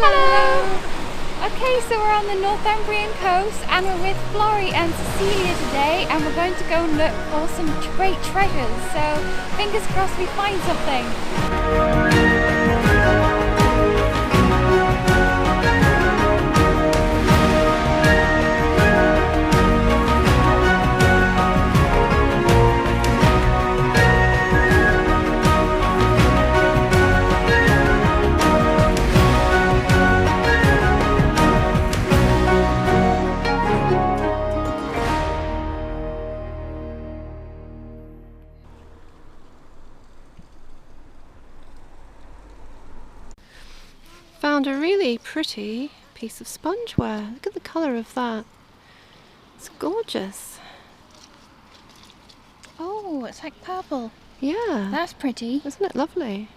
Hello! Okay, so we're on the Northumbrian coast and we're with Florrie and Cecilia today, and we're going to go and look for some great treasures. So fingers crossed we find something. Found a really pretty piece of spongeware. Look at the colour of that. It's gorgeous. Oh, it's like purple. Yeah. That's pretty. Isn't it lovely?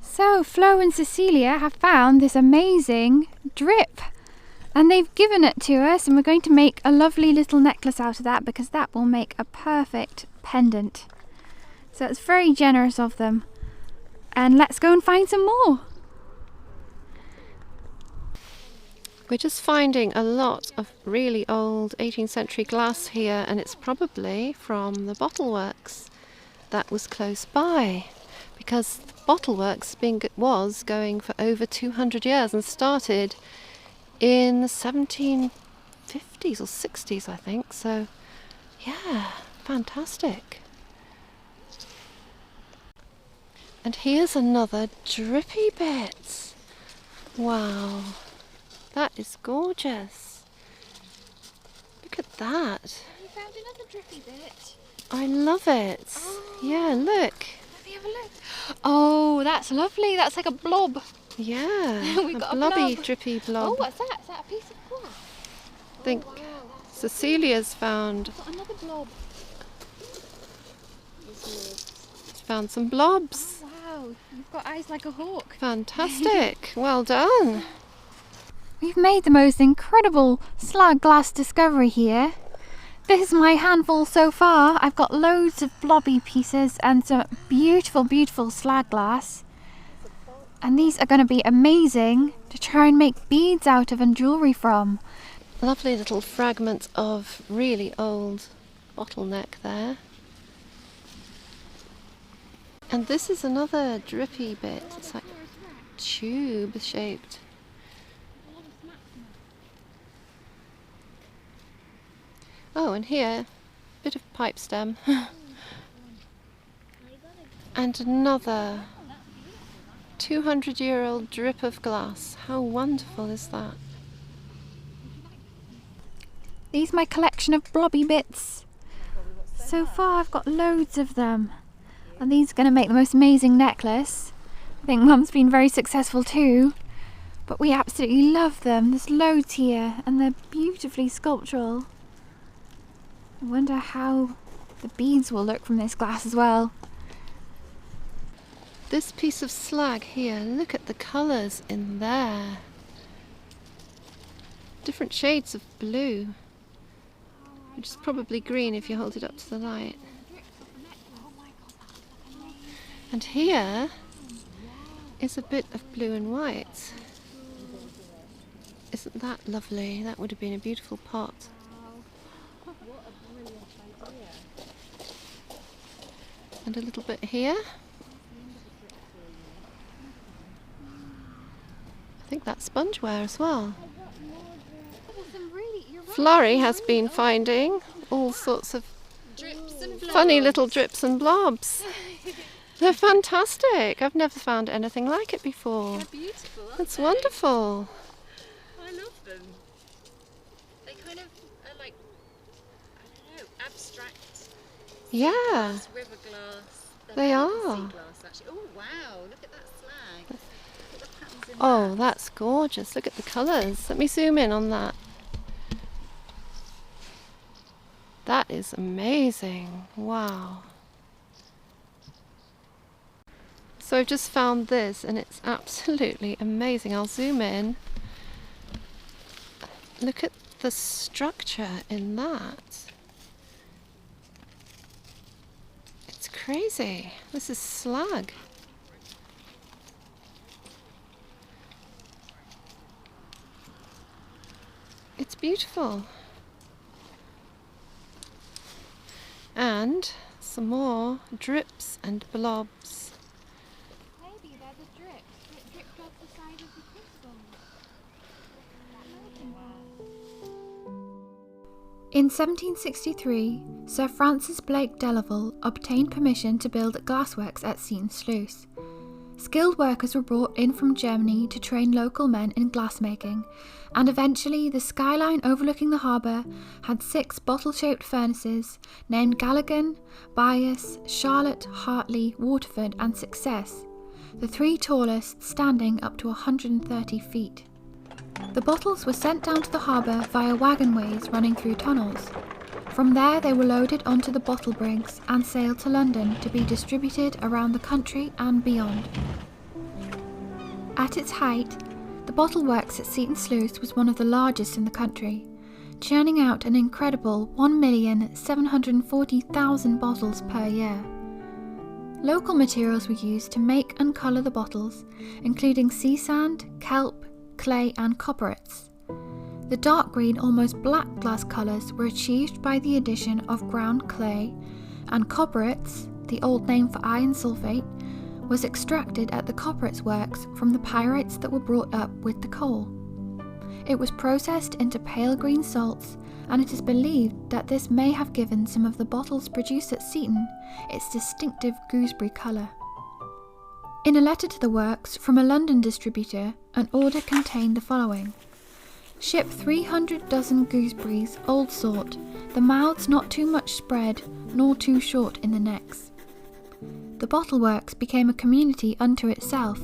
So Flo and Cecilia have found this amazing drip and they've given it to us, and we're going to make a lovely little necklace out of that because that will make a perfect pendant. So it's very generous of them. And let's go and find some more. We're just finding a lot of really old 18th century glass here, and it's probably from the bottle works that was close by, because the bottle works was going for over 200 years and started in the 1750s or 60s, I think. So yeah, fantastic. And here's another drippy bit. Wow. That is gorgeous. Look at that. We found another drippy bit. I love it. Oh. Yeah, look. Let me have a look. Oh, that's lovely. That's like a blob. Yeah, We got a blobby, blob. drippy blob. Oh, what's that? Is that a piece of glass? I think Oh, wow, that's Cecilia's found got another blob. found some blobs. Oh, wow, you've got eyes like a hawk. Fantastic. Well done. We've made the most incredible slag glass discovery here. This is my handful so far. I've got loads of blobby pieces and some beautiful, beautiful slag glass. And these are going to be amazing to try and make beads out of and jewellery from. Lovely little fragment of really old bottleneck there. And this is another drippy bit. It's like tube shaped. Oh, and here, bit of pipe stem. And another 200-year-old drip of glass. How wonderful is that? These are my collection of blobby bits. So far I've got loads of them. And these are going to make the most amazing necklace. I think Mum's been very successful too. But we absolutely love them. There's loads here and they're beautifully sculptural. I wonder how the beads will look from this glass as well. This piece of slag here, look at the colours in there. Different shades of blue, which is probably green if you hold it up to the light. And here is a bit of blue and white. Isn't that lovely? That would have been a beautiful pot. And a little bit here. I think that's spongeware as well. Florrie has been finding all sorts of funny little drips and blobs. They're fantastic. I've never found anything like it before. They're beautiful, aren't That's they? wonderful. I love them. They kind of are like, I don't know, abstract. Yeah, Glass, river glass. They're they better are. than sea glass, actually. Oh wow, look at that slag. Look at the patterns in Oh, that. that's gorgeous. Look at the colours. Let me zoom in on that. That is amazing. Wow. So I've just found this and it's absolutely amazing. I'll zoom in. Look at the structure in that. It's crazy. This is slag. It's beautiful. And some more drips and blobs. Maybe they're the drips that dripped off the side of the crystals. In 1763, Sir Francis Blake Delaval obtained permission to build Glassworks at Seton Sluice. Skilled workers were brought in from Germany to train local men in glassmaking, and eventually the skyline overlooking the harbour had 6 bottle-shaped furnaces named Galligan, Bias, Charlotte, Hartley, Waterford and Success, the 3 tallest standing up to 130 feet. The bottles were sent down to the harbour via wagonways running through tunnels. From there they were loaded onto the bottle brigs and sailed to London to be distributed around the country and beyond. At its height, the bottle works at Seton Sluice was one of the largest in the country, churning out an incredible 1,740,000 bottles per year. Local materials were used to make and colour the bottles, including sea sand, kelp, clay and copperites. The dark green, almost black glass colours were achieved by the addition of ground clay, and copperites, the old name for iron sulphate, was extracted at the copperites works from the pyrites that were brought up with the coal. It was processed into pale green salts, and it is believed that this may have given some of the bottles produced at Seton its distinctive gooseberry colour. In a letter to the works from a London distributor, an order contained the following: ship 300 dozen gooseberries, old sort, the mouths not too much spread, nor too short in the necks. The bottle works became a community unto itself,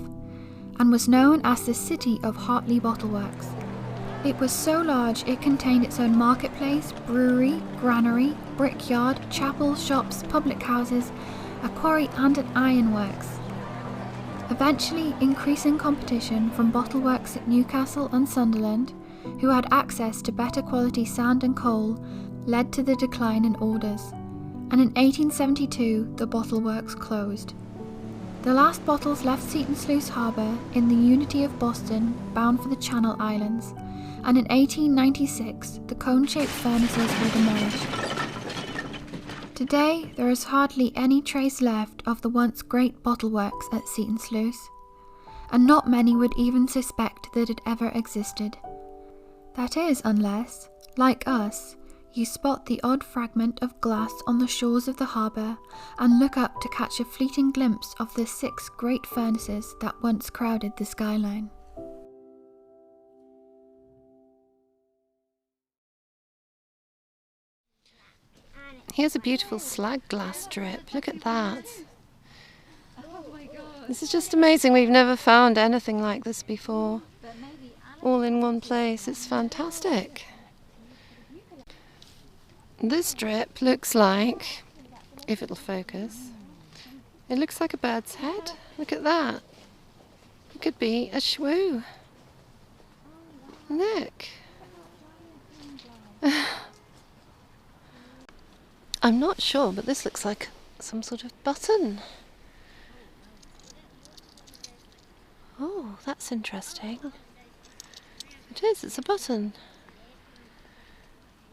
and was known as the City of Hartley Bottle Works. It was so large it contained its own marketplace, brewery, granary, brickyard, chapel, shops, public houses, a quarry and an ironworks. Eventually, increasing competition from bottle works at Newcastle and Sunderland, who had access to better quality sand and coal, led to the decline in orders, and in 1872 the bottle works closed. The last bottles left Seton Sluice Harbour in the Unity of Boston, bound for the Channel Islands, and in 1896 the cone-shaped furnaces were demolished. Today there is hardly any trace left of the once great bottle works at Seton Sluice, and not many would even suspect that it ever existed. That is, unless, like us, you spot the odd fragment of glass on the shores of the harbour and look up to catch a fleeting glimpse of the 6 great furnaces that once crowded the skyline. Here's a beautiful slag glass drip. Look at that. This is just amazing. We've never found anything like this before. All in one place. It's fantastic. This drip looks like, if it'll focus, it looks like a bird's head. Look at that. It could be a shrew. Look. I'm not sure, but this looks like some sort of button. Oh, that's interesting. It is, it's a button.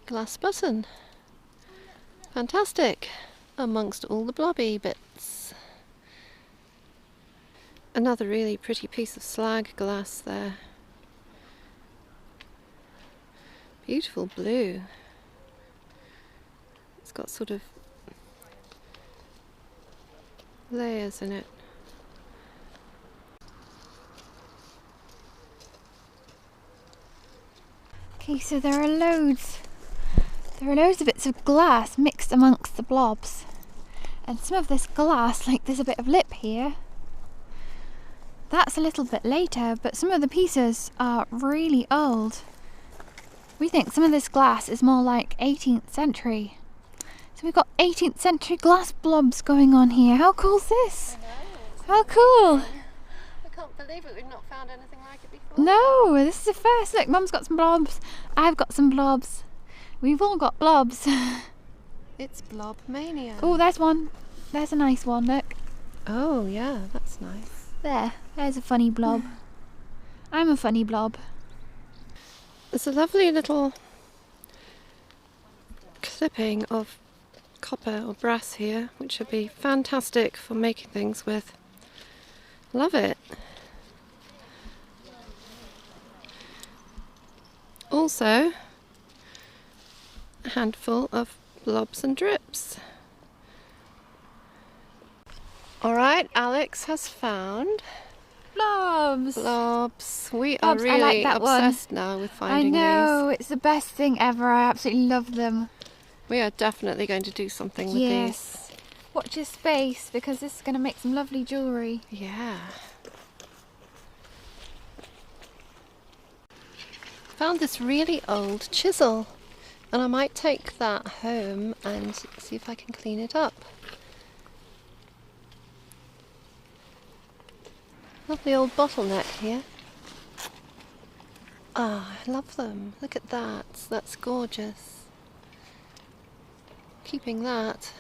Glass button. Fantastic. Amongst all the blobby bits. Another really pretty piece of slag glass there. Beautiful blue. It's got sort of layers in it. Okay, so there are loads of bits of glass mixed amongst the blobs. And some of this glass, like there's a bit of lip here, that's a little bit later, but some of the pieces are really old. We think some of this glass is more like 18th century. So we've got 18th century glass blobs going on here. How cool is this? How cool! I can't believe it. We've not found anything like it before. No, this is the first. Look, Mum's got some blobs. I've got some blobs. We've all got blobs. It's blob mania. Oh, there's one. There's a nice one, look. Oh, yeah, that's nice. There's a funny blob. I'm a funny blob. There's a lovely little clipping of copper or brass here, which would be fantastic for making things with. Love it. Also, a handful of blobs and drips. Alright, Alex has found Blobs! blobs. We Blobs, are I really like that one. obsessed now with I finding know, these. it's the best thing ever. I absolutely love them. We are definitely going to do something with Yes. Watch your space, because this is going to make some lovely jewellery. these. Yeah. Found this really old chisel, and I might take that home and see if I can clean it up. Lovely old bottleneck here. Ah, I love them. Look at that. That's gorgeous. Keeping that.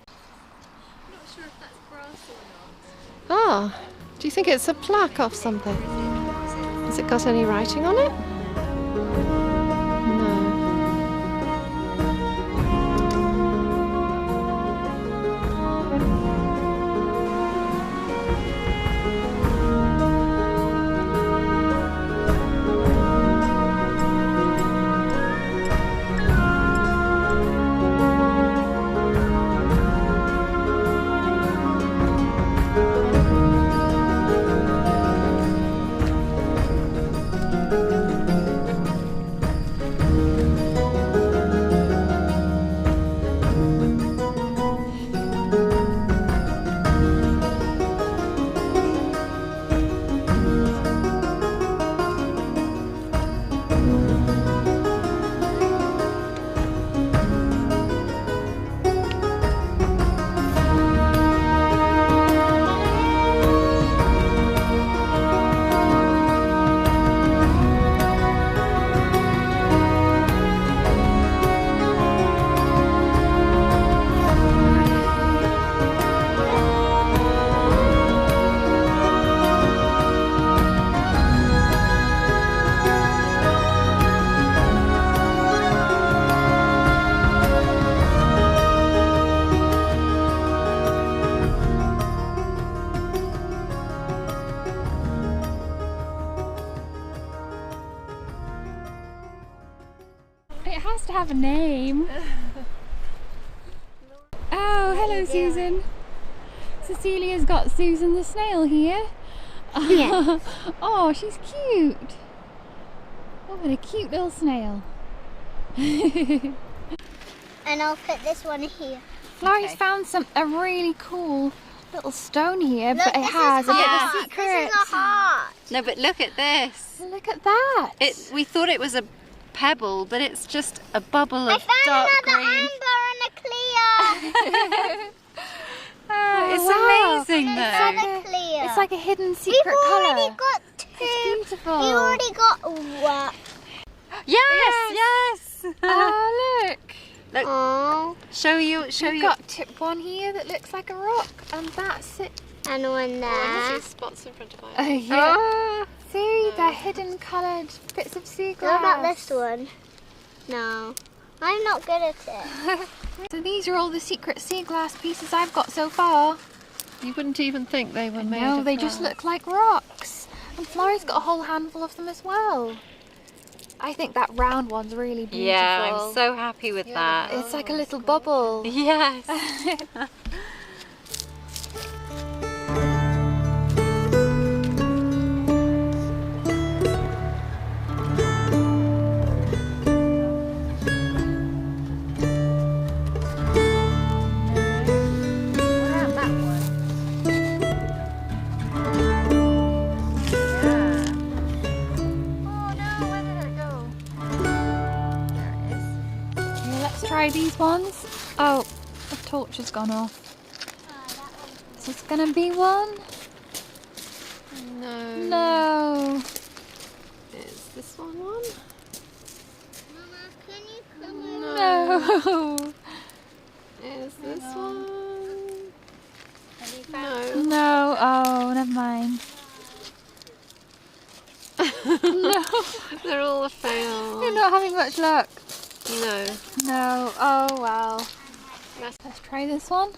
I'm not sure if that's brass or not. Ah, do you think it's a plaque of something? Has it got any writing on it? No. It has to have a name. Oh, hello Susan. Cecilia's got Susan the snail here. Yeah. Oh, she's cute. Oh, what a cute little snail. And I'll put this one here. Florrie's found a really cool little stone here, Look, but it this has is a bit heart. of a secret. This is a heart. No, but look at this. Look at that. We thought it was a pebble, but it's just a bubble I of found dark another green. amber and a clear. It's wow. amazing though. Another clear. It's like a hidden We've secret already colour. got two. It's beautiful. We already got one. Yes. Oh, look. Oh, Show you. We've got one here that looks like a rock, and that's it. and one there. These spots in front of my Oh, eyes. yeah. See, they're hidden coloured bits of sea glass. What about this one? No, I'm not good at it. So these are all the secret sea glass pieces I've got so far. You wouldn't even think they were made No, of they just glass. look like rocks. And Florrie's got a whole handful of them as well. I think that round one's really beautiful. Yeah, I'm so happy with that. It's like a little bubble. Yes. Try these ones. Oh, the torch has gone off. Is this gonna be one? No. No. Is this one? Mama, can you come No. Is this one? No. No. Oh, never mind. No, They're all a fail. you're not having much luck. No. No, oh well. Let's- Let's try this one.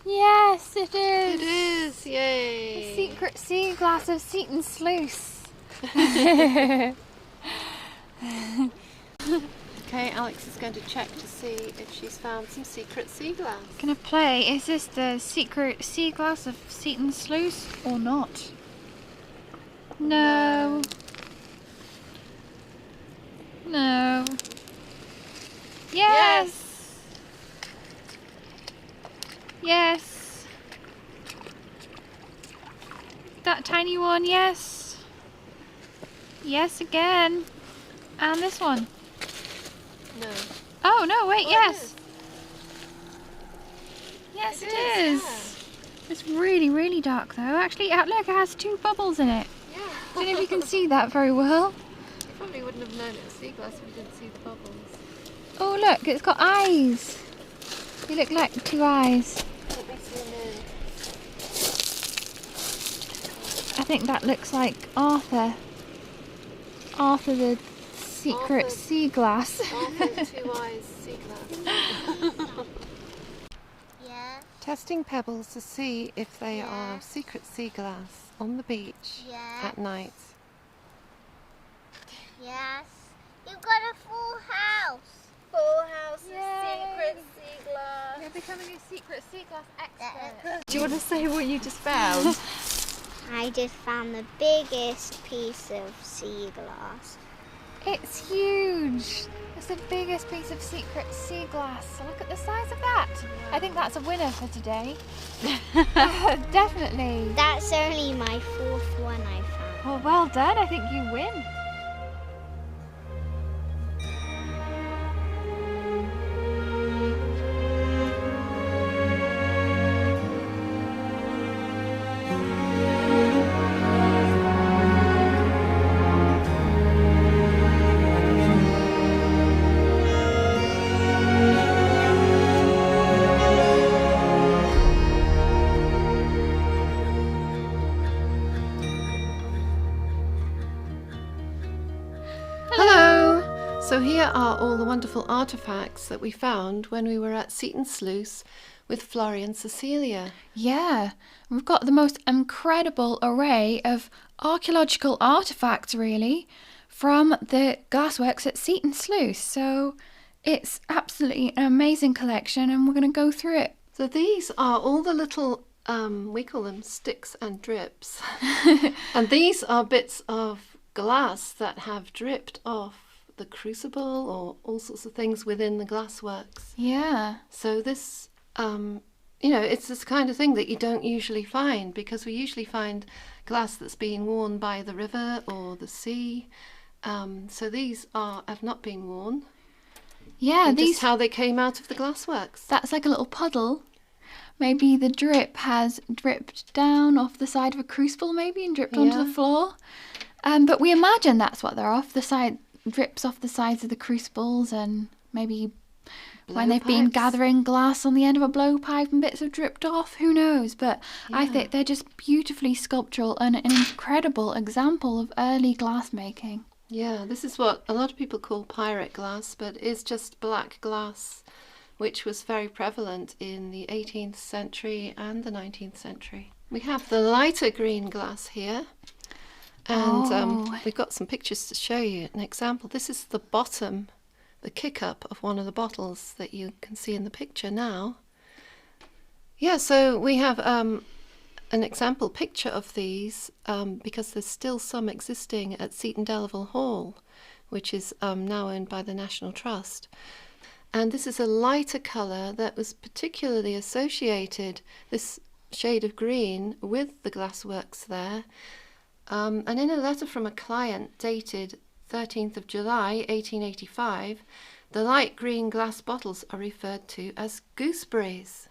Yes, it is. It is, yay. The secret sea glass of Seton Sluice. Okay, Alex is going to check to see if she's found some secret sea glass. Gonna play, is this the secret sea glass of Seton Sluice or not? No. No. Yes! Yes! That tiny one, yes! Yes again! And this one. No. Oh no, wait, Oh, yes! Yes, It it is, is! It's really, really dark though. Actually, look, it has 2 bubbles in it. Yeah. I don't know if you can see that very well. You probably wouldn't have known it was sea glass if you didn't see the bubbles. Oh look, it's got eyes. They look like 2 eyes. Let me zoom in. I think that looks like Arthur. Arthur the secret Arthur. sea glass. Arthur's 2 eyes sea glass. Yeah, Testing pebbles to see if they are secret sea glass on the beach yeah, at night. yes. You've got a full house. Full house Yay. of secret sea glass. You're becoming a secret sea glass expert. Do you want to say what you just found? I just found the biggest piece of sea glass. It's huge. It's the biggest piece of secret sea glass. Look at the size of that. I think that's a winner for today. Definitely. That's only my 4th one I found. Well done. I think you win. Hello! So here are all the wonderful artefacts that we found when we were at Seton Sluice with Florrie and Cecilia. Yeah, we've got the most incredible array of archaeological artefacts, really, from the Glassworks at Seton Sluice. So it's absolutely an amazing collection, and we're going to go through it. So these are all the little, we call them sticks and drips. And these are bits of glass that have dripped off the crucible or all sorts of things within the glassworks. Yeah. So this, it's this kind of thing that you don't usually find, because we usually find glass that's been worn by the river or the sea. So these have not been worn. Yeah, And these. just how they came out of the glassworks. That's like a little puddle. Maybe the drip has dripped down off the side of a crucible, maybe, and dripped onto the Yeah. floor. But we imagine that's what they're off the side, drips off the sides of the crucibles, and maybe when they've been Blowpipes. gathering glass on the end of a blowpipe and bits have dripped off, who knows? But I Yeah. think they're just beautifully sculptural and an incredible example of early glass making. Yeah, this is what a lot of people call pirate glass, but it's just black glass, which was very prevalent in the 18th century and the 19th century. We have the lighter green glass here, and Oh. we've got some pictures to show you. An example, this is the bottom, the kick-up of one of the bottles that you can see in the picture now. Yeah, so we have an example picture of these because there's still some existing at Seton Delaval Hall, which is now owned by the National Trust. And this is a lighter colour that was particularly associated, this shade of green, with the glassworks there. And in a letter from a client dated 13th of July 1885, the light green glass bottles are referred to as gooseberries.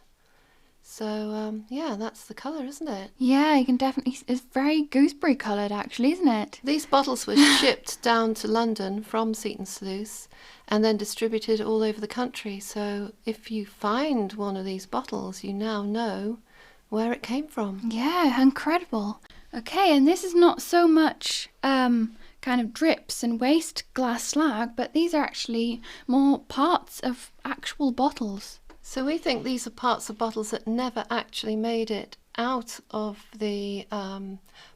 So, yeah, that's the colour, isn't it? Yeah, you can definitely. It's very gooseberry coloured, actually, isn't it? These bottles were shipped down to London from Seton Sluice and then distributed all over the country. So if you find one of these bottles, you now know where it came from. Yeah, incredible. Okay, and this is not so much kind of drips and waste glass slag, but these are actually more parts of actual bottles. So we think these are parts of bottles that never actually made it out of the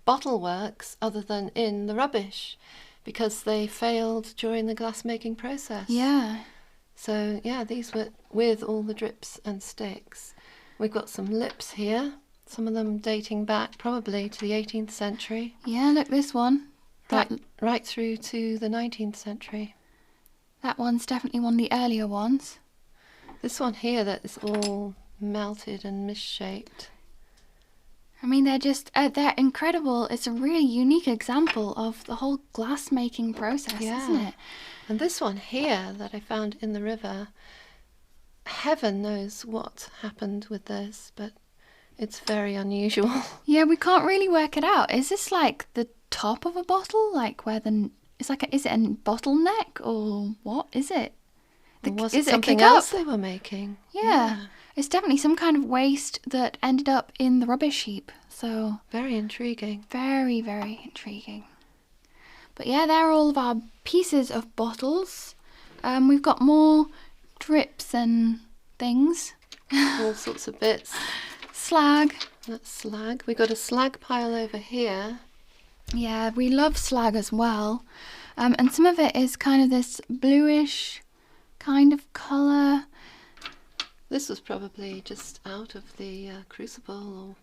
bottle works other than in the rubbish because they failed during the glass making process. Yeah. So yeah, these were with all the drips and sticks. We've got some lips here, some of them dating back probably to the 18th century. Yeah, look, this one. Right through to the 19th century. That one's definitely one of the earlier ones. This one here that is all melted and misshaped. I mean, they're incredible. It's a really unique example of the whole glass making process, isn't it? And this one here that I found in the river, heaven knows what happened with this, but it's very unusual. Yeah, we can't really work it out. Is this like the top of a bottle? Like where is it a bottleneck or what is it? Was is it it something a kick-up? else they were making? Yeah. It's definitely some kind of waste that ended up in the rubbish heap. So Very intriguing. very, very intriguing. But yeah, they're all of our pieces of bottles. We've got more drips and things. All sorts of bits. Slag. That's slag. We got a slag pile over here. Yeah, we love slag as well. And some of it is kind of this bluish kind of colour. This was probably just out of the crucible.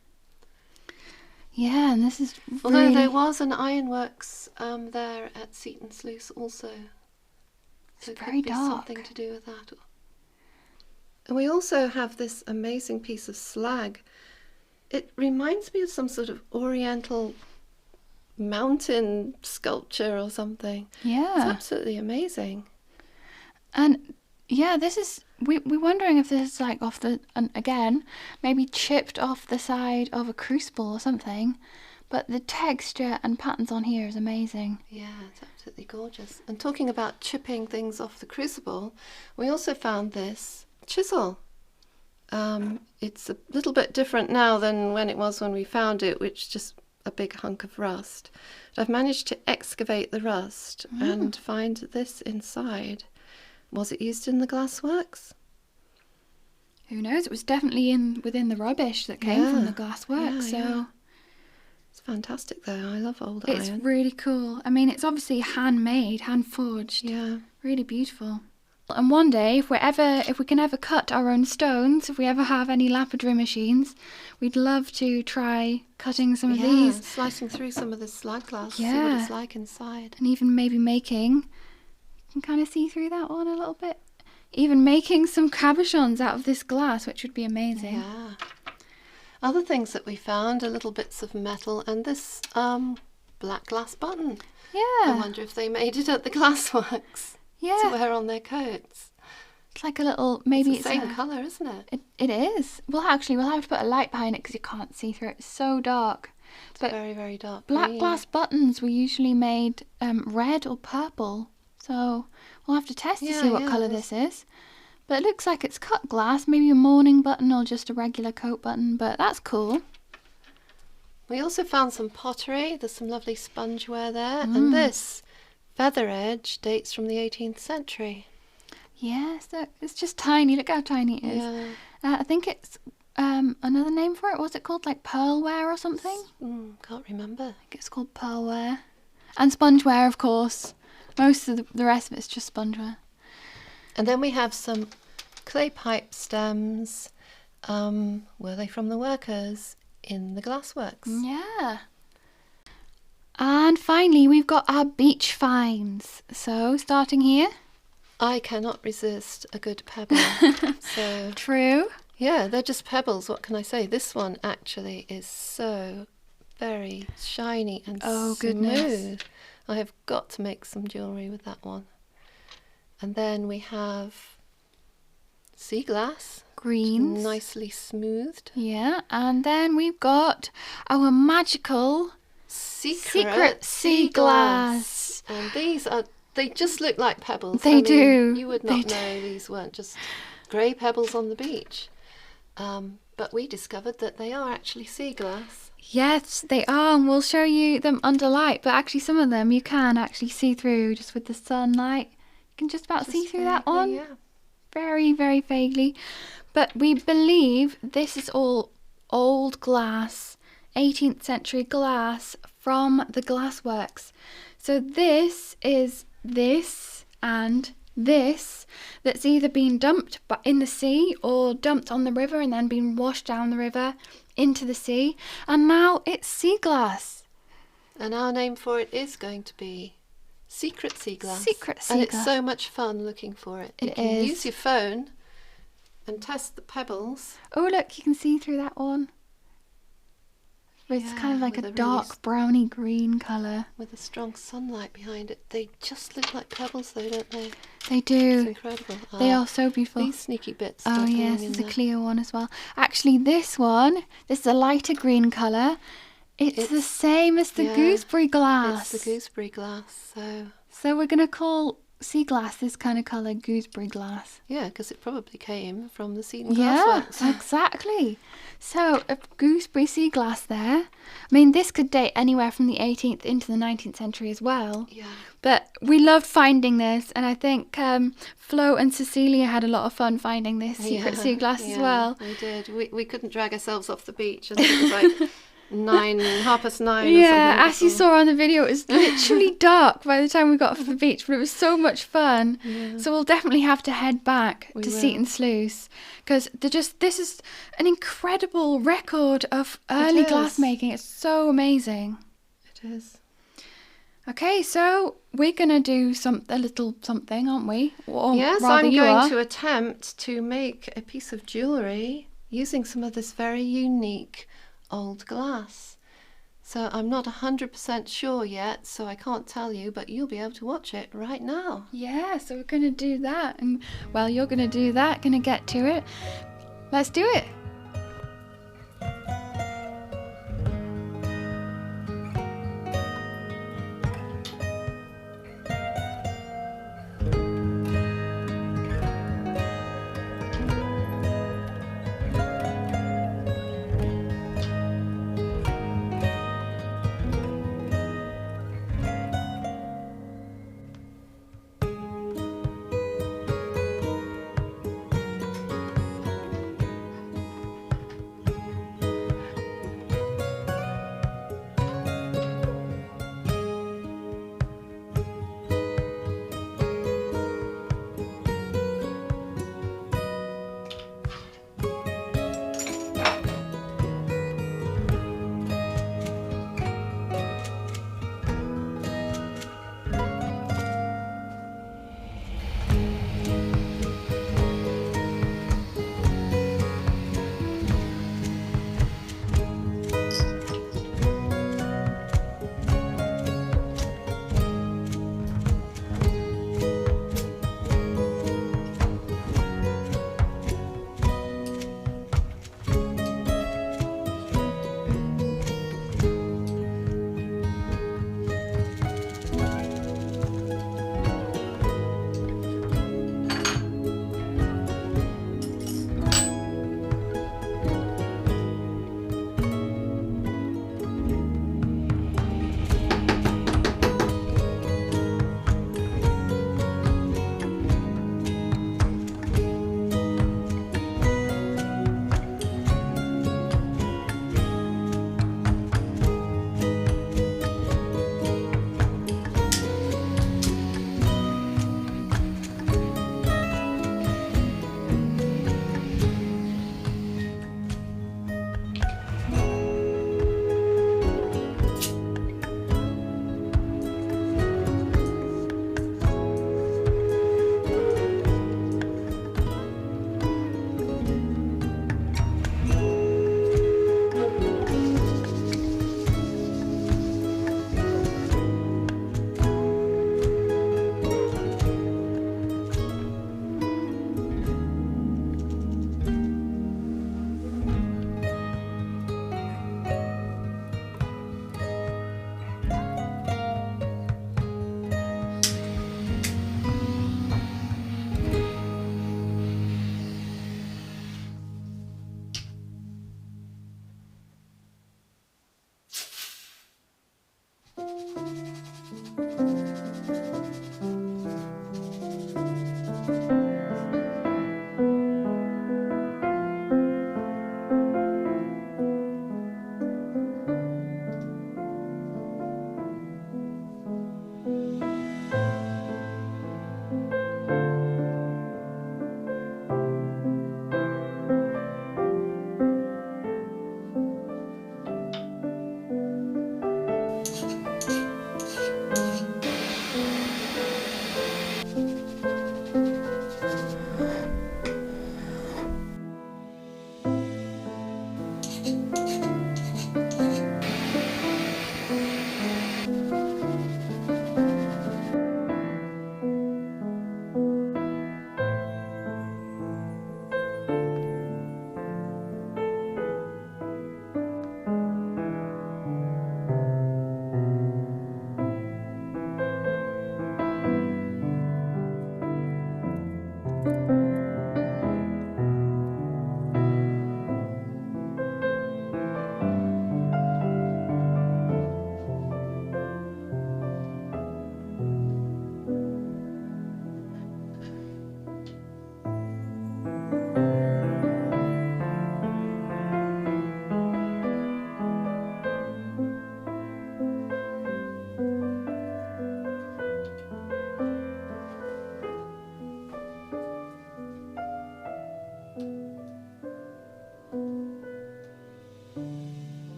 Yeah, and this is Although really... there was an ironworks there at Seaton Sluice also. So it very could be dark. something to do with that. And we also have this amazing piece of slag. It reminds me of some sort of oriental mountain sculpture or something. Yeah. It's absolutely amazing. And yeah, this is... We're wondering if this is like again, maybe chipped off the side of a crucible or something. But the texture and patterns on here is amazing. Yeah, it's absolutely gorgeous. And talking about chipping things off the crucible, we also found this chisel. It's a little bit different now than when it was when we found it, which is just a big hunk of rust. But I've managed to excavate the rust and find this inside. Was it used in the Glassworks? Who knows? It was definitely within the rubbish that came from the Glassworks. So it's fantastic though. I love old it's iron. really cool. I mean, it's obviously handmade, hand forged. Yeah. Really beautiful. And one day, if we can ever cut our own stones, if we ever have any lapidary machines, we'd love to try cutting some of these. Slicing through some of the slag glass, see Yeah. what it's like inside. And even maybe making, you can kind of see through that one a little bit. Even making some cabochons out of this glass, which would be amazing. Yeah. Other things that we found are little bits of metal and this black glass button. Yeah. I wonder if they made it at the Glassworks to Yeah. wear on their coats. It's like a little, maybe It's the same colour, isn't it? It is. We'll have to put a light behind it because you can't see through it. It's so dark. It's But very, very dark black green. glass buttons were usually made red or purple. So we'll have to test to see what colour this is. But it looks like it's cut glass, maybe a morning button or just a regular coat button, but that's cool. We also found some pottery. There's some lovely spongeware there. And this feather edge dates from the 18th century. Yes, it's just tiny. Look how tiny it is. Yeah. I think it's another name for it. What's it called? Like pearlware or something? Can't remember. I think it's called pearlware. And spongeware, of course. Most of the rest of it's just spongeware. And then we have some clay pipe stems. Were they from the workers in the Glassworks? Yeah. And finally, we've got our beach finds. So, starting here. I cannot resist a good pebble. So True. yeah, they're just pebbles. What can I say? This one actually is so very shiny and smooth. Goodness. I have got to make some jewellery with that one. And then we have sea glass. Greens. Nicely smoothed. Yeah, and then we've got our magical Secret sea glass. And they just look like pebbles. They do. You would not know these weren't just grey pebbles on the beach. But we discovered that they are actually sea glass. Yes, they are, and we'll show you them under light, but actually some of them you can actually see through just with the sunlight. You can just about see through that one. Yeah. Very, very vaguely. But we believe this is all old glass, 18th century glass from the Glassworks. So this is this and this that's either been dumped in the sea or dumped on the river and then been washed down the river into the sea, and now it's sea glass. And our name for it is going to be secret sea glass. Secret sea and glass. it's so much fun looking for it. You It can is. use your phone and test the pebbles. Oh look, you can see through that one. It's kind of Yeah, like with a a really dark browny green colour. With the strong sunlight behind it. They just look like pebbles though, don't they? They It's do. incredible. They Ah, are so beautiful. These sneaky bits. Oh don't yes, belong in it's a there. clear one as well. Actually, this is a lighter green colour. It's the same as the yeah, gooseberry glass. It's the gooseberry glass, so... So we're going to call sea glass this kind of colour gooseberry glass. Yeah, because it probably came from the Seton Yeah, Glassworks. exactly. So a gooseberry sea glass there. I mean, this could date anywhere from the 18th into the 19th century as well. Yeah. But we loved finding this, and I think Flo and Cecilia had a lot of fun finding this secret sea glass as well. We did. We couldn't drag ourselves off the beach. I think it was like 9:30 or Yeah, something. as you saw on the video, it was literally dark by the time we got off the beach, but it was so much fun. Yeah. So we'll definitely have to head back We to will. Seton Sluice, because this is an incredible record of early is. glassmaking. It's so amazing. It is. Okay, so we're gonna do a little something, aren't we? Or Yes, rather I'm you going are. to attempt to make a piece of jewellery using some of this very unique old glass. So I'm not 100% sure yet, so I can't tell you, but you'll be able to watch it right now. Yeah, so we're gonna do that, and while you're gonna do that, gonna get to it. Let's do it.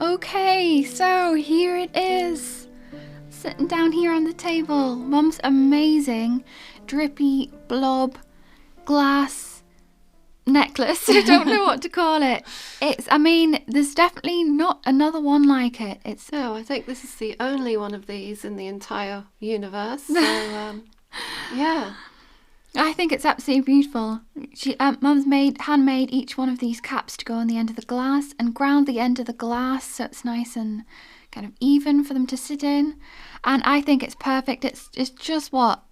Okay, so here it is. Sitting down here on the table. Mum's amazing drippy blob glass necklace. I don't know what to call it. I mean, there's definitely not another one like it. No, I think this is the only one of these in the entire universe. So, yeah. I think it's absolutely beautiful. Mum's handmade each one of these caps to go on the end of the glass and ground the end of the glass so it's nice and kind of even for them to sit in. And I think it's perfect. It's just what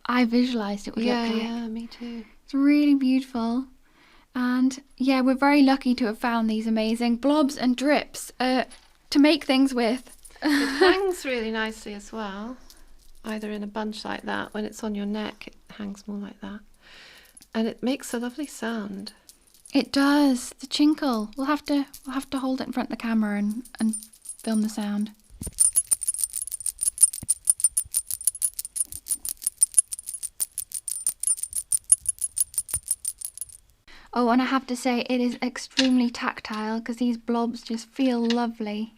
I visualised it would look like. Yeah, me too. It's really beautiful. And yeah, we're very lucky to have found these amazing blobs and drips to make things with. It hangs really nicely as well. Either in a bunch like that, when it's on your neck, it hangs more like that. And it makes a lovely sound. It does, the chinkle. We'll have to hold it in front of the camera and film the sound. Oh, and I have to say it is extremely tactile because these blobs just feel lovely.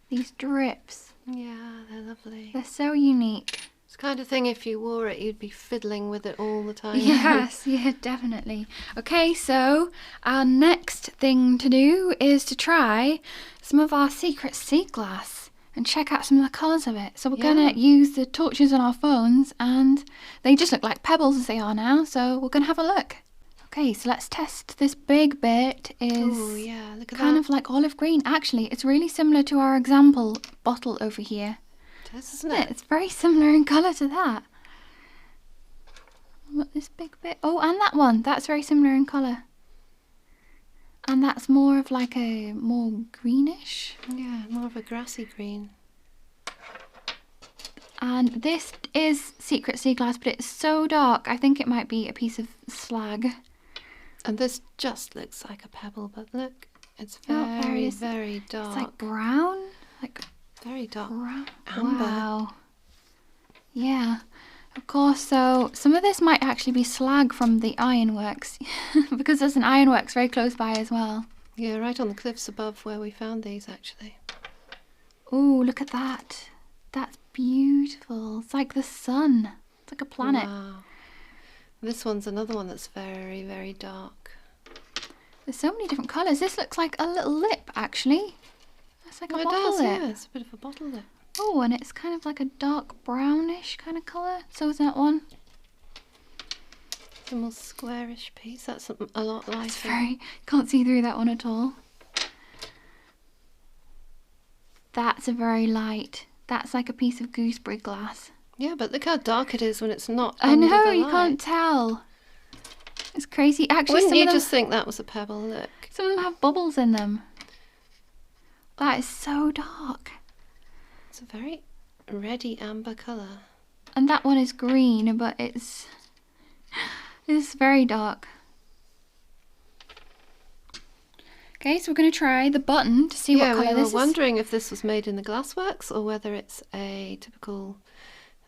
These drips. Yeah, they're lovely. They're so unique. It's the kind of thing if you wore it, you'd be fiddling with it all the time. Yes, yeah, definitely. Okay, so our next thing to do is to try some of our secret sea glass and check out some of the colours of it. So we're going to use the torches on our phones and they just look like pebbles as they are now, so we're going to have a look. Okay, so let's test this big bit. Oh, yeah, look at kind that. of like olive green. Actually, it's really similar to our example bottle over here. It is, isn't it? It's very similar in colour to that. What, this big bit? Oh, and that one. That's very similar in colour. And that's more of like a more greenish. Yeah, more of a grassy green. And this is secret sea glass, but it's so dark. I think it might be a piece of slag. And this just looks like a pebble, but look, it's Oh, there it very, is. very dark. It's like brown. Like very dark. brown. Amber. Wow. Yeah. Of course, so some of this might actually be slag from the ironworks because there's an ironworks very close by as well. Yeah, right on the cliffs above where we found these, actually. Oh, look at that. That's beautiful. It's like the sun. It's like a planet. Wow. This one's another one that's very, very dark. There's so many different colours. This looks like a little lip, actually. It's like a bottle lip. Yeah, it's a bit of a bottle lip. Oh, and it's kind of like a dark brownish kind of colour. So is that one. A more squarish piece. That's a lot lighter. It's very... Can't see through that one at all. That's a very light... That's like a piece of gooseberry glass. Yeah, but look how dark it is when it's not I under know, the you light. can't tell. It's crazy. Actually, Wouldn't some you of them, just think that was a pebble? Look. some of them have bubbles in them. That is so dark. It's a very reddy amber colour. And that one is green, but it's very dark. Okay, so we're going to try the button to see what colour we this were is. wondering if this was made in the Glassworks or whether it's a typical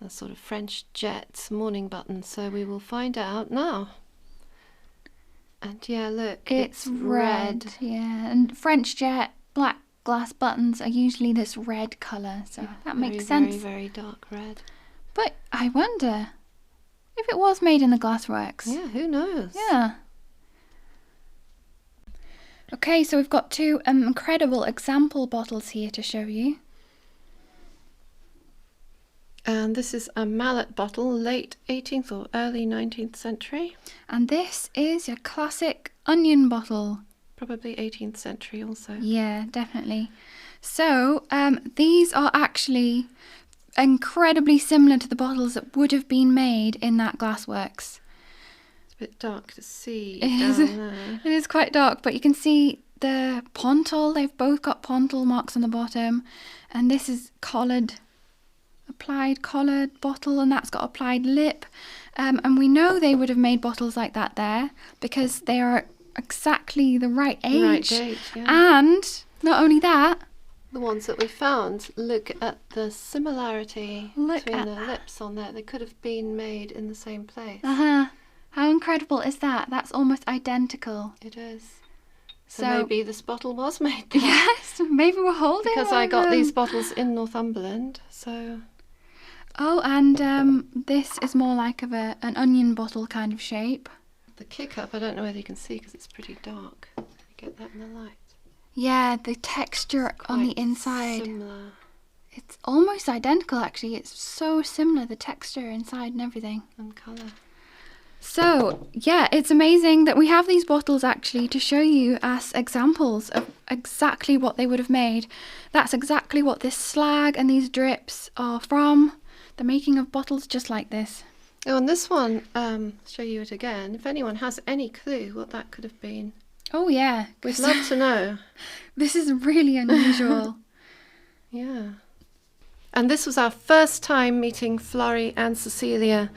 sort of French jet morning button. So we will find out now. And yeah, look, It's red. Yeah, and French jet black glass buttons are usually this red colour, so that makes sense. Very, very dark red. But I wonder if it was made in the Glassworks. Yeah, who knows? Yeah. Okay, so we've got two incredible example bottles here to show you. And this is a mallet bottle, late 18th or early 19th century. And this is your classic onion bottle. Probably 18th century also. Yeah, definitely. So these are actually incredibly similar to the bottles that would have been made in that Glassworks. It's a bit dark to see It down is. there. It is quite dark, but you can see the pontal. They've both got pontal marks on the bottom. And this is applied collared bottle, and that's got applied lip. And we know they would have made bottles like that there because they are exactly the right age. Right age, yeah. And not only that, The ones that we found, look at the similarity Look between at the that. lips on there. They could have been made in the same place. how incredible is that? That's almost identical. It is. So So- maybe this bottle was made there. Yes, maybe we're holding Because one I of got them. these bottles in Northumberland, so Oh, and this is more like of an onion bottle kind of shape. the kick up, I don't know whether you can see because it's pretty dark. You get that in the light. Yeah, the texture on the Quite inside. Similar. It's almost identical actually. It's so similar, the texture inside and everything. And colour. So, yeah, it's amazing that we have these bottles actually to show you as examples of exactly what they would have made. That's exactly what this slag and these drips are from. The making of bottles just like this. Oh, and this one, show you it again. If anyone has any clue what that could have been, Oh yeah, we'd 'cause love to know. this is really unusual. Yeah. And this was our first time meeting Florrie and Cecilia.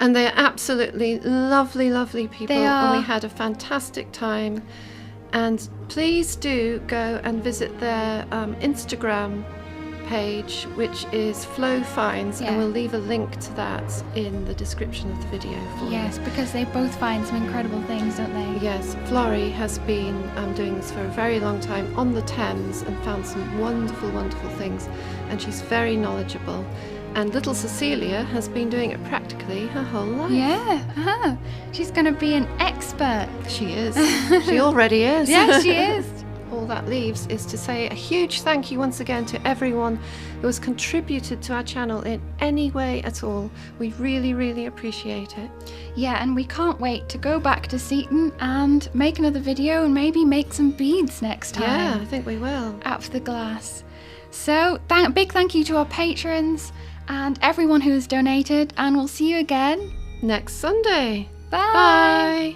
And they are absolutely lovely, lovely people. They are. And we had a fantastic time. And please do go and visit their Instagram page, which is Flow Finds. Yeah. And we'll leave a link to that in the description of the video for you. Yes, because they both find some incredible things, don't they? Yes, Florrie has been doing this for a very long time on the Thames and found some wonderful, wonderful things. And she's very knowledgeable. And little Cecilia has been doing it practically her whole life. Yeah, she's going to be an expert. She is. She already is. Yes, she is. All that leaves is to say a huge thank you once again to everyone who has contributed to our channel in any way at all. We really, really appreciate it. Yeah, and we can't wait to go back to Seaton and make another video and maybe make some beads next Yeah, time. I think we will. Out of the glass. So, big thank you to our patrons and everyone who has donated, and we'll see you again Next Sunday. Bye. Bye.